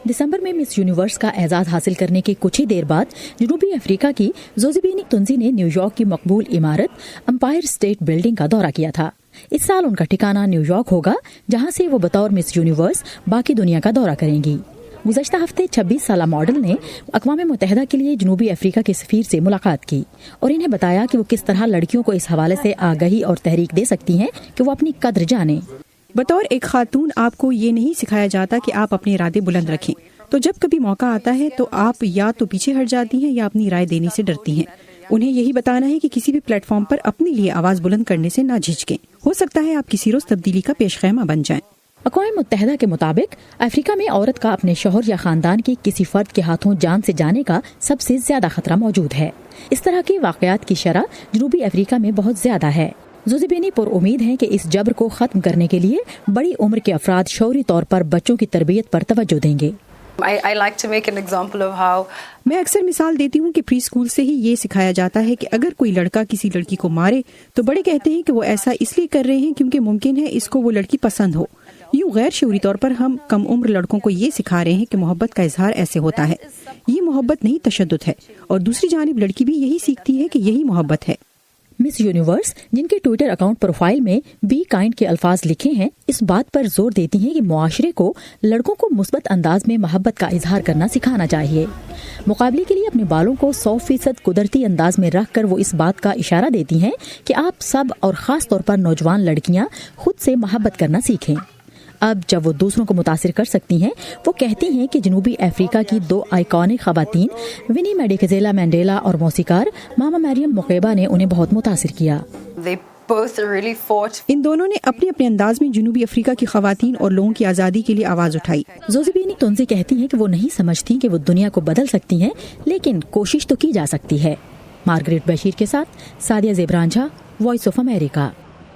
दिसंबर में miss universe का एजाज हासिल करने के कुछ ही देर बाद जनूबी अफ्रीका की जोज़िबीनी तुनजी ने न्यूयॉर्क की मकबूल इमारत एम्पायर स्टेट बिल्डिंग का दौरा किया था। इस साल उनका ठिकाना न्यूयॉर्क होगा, जहां से वो बतौर मिस यूनिवर्स बाकी दुनिया का दौरा करेंगी। गुज़श्ता हफ्ते 26 साला मॉडल ने अक़वाम मुत्तहिदा के लिए जनूबी अफ्रीका के सफ़ीर से मुलाकात की और इन्हें बताया कि वो किस तरह लड़कियों को इस हवाले से आगाही और तहरीक दे सकती हैं कि वो अपनी कद्र जाने। बतौर एक खातून आपको ये नहीं सिखाया जाता कि आप अपने इरादे बुलंद रखें, तो जब कभी मौका आता है तो आप या तो पीछे हट जाती हैं या अपनी राय देने से डरती हैं। उन्हें यही बताना है कि किसी भी प्लेटफॉर्म पर अपने लिए आवाज़ बुलंद करने से ना झिझकें। हो सकता है आप किसी रोज़ तब्दीली का पेशखैमा बन जाएं। अक़वाम मुत्तहिदा के मुताबिक अफ्रीका में औरत का अपने शौहर या खानदान के किसी फर्द के हाथों जान से जाने का सबसे ज्यादा खतरा मौजूद है। इस तरह के वाक़यात की शरह जनूबी अफ्रीका में बहुत ज्यादा है। जोज़िबीनी पुर उम्मीद है कि इस जबर को खत्म करने के लिए बड़ी उम्र के अफराद शौरी तौर पर बच्चों की तरबियत पर तवज्जो देंगे। I like to make an example of how मैं अक्सर मिसाल देती हूँ कि प्री स्कूल से ही ये सिखाया जाता है कि अगर कोई लड़का किसी लड़की को मारे तो बड़े कहते हैं कि वो ऐसा इसलिए कर रहे हैं क्योंकि मुमकिन है इसको वो लड़की पसंद हो। यूँ गैर शऊरी तौर पर हम कम उम्र लड़कों को ये सिखा रहे हैं कि मोहब्बत का इजहार ऐसे होता है। ये मोहब्बत नहीं, तशद्दुद है। और दूसरी जानिब लड़की भी यही सीखती है कि यही मोहब्बत है। मिस यूनिवर्स, जिनके ट्विटर अकाउंट प्रोफाइल में बी काइंड के अल्फाज लिखे हैं, इस बात पर जोर देती हैं कि मुआशरे को लड़कों को मुस्बत अंदाज में मोहब्बत का इजहार करना सिखाना चाहिए। मुकाबले के लिए अपने बालों को 100% कुदरती अंदाज में रख कर वो इस बात का इशारा देती हैं कि आप सब और ख़ास तौर पर नौजवान लड़कियां खुद से मोहब्बत करना सीखें। अब जब वो दूसरों को मुतासिर कर सकती हैं, वो कहती हैं कि जनूबी अफ्रीका की 2 आइकॉनिक खवातीन विनी मेडिकेजेला मैंडेला और मौसीकार मामा मरियम मुकेबा ने उन्हें बहुत मुतासिर किया। they both really fought. इन दोनों ने अपने अपने अंदाज में जनूबी अफ्रीका की खवातीन और लोगों की आज़ादी के लिए आवाज़ उठाई। जोज़िबीनी तुनजी कहती हैं कि वो नहीं समझती कि वो दुनिया को बदल सकती हैं, लेकिन कोशिश तो की जा सकती है। मार्गरेट बशीर के साथ Sadia Zebran Jha, voice of America.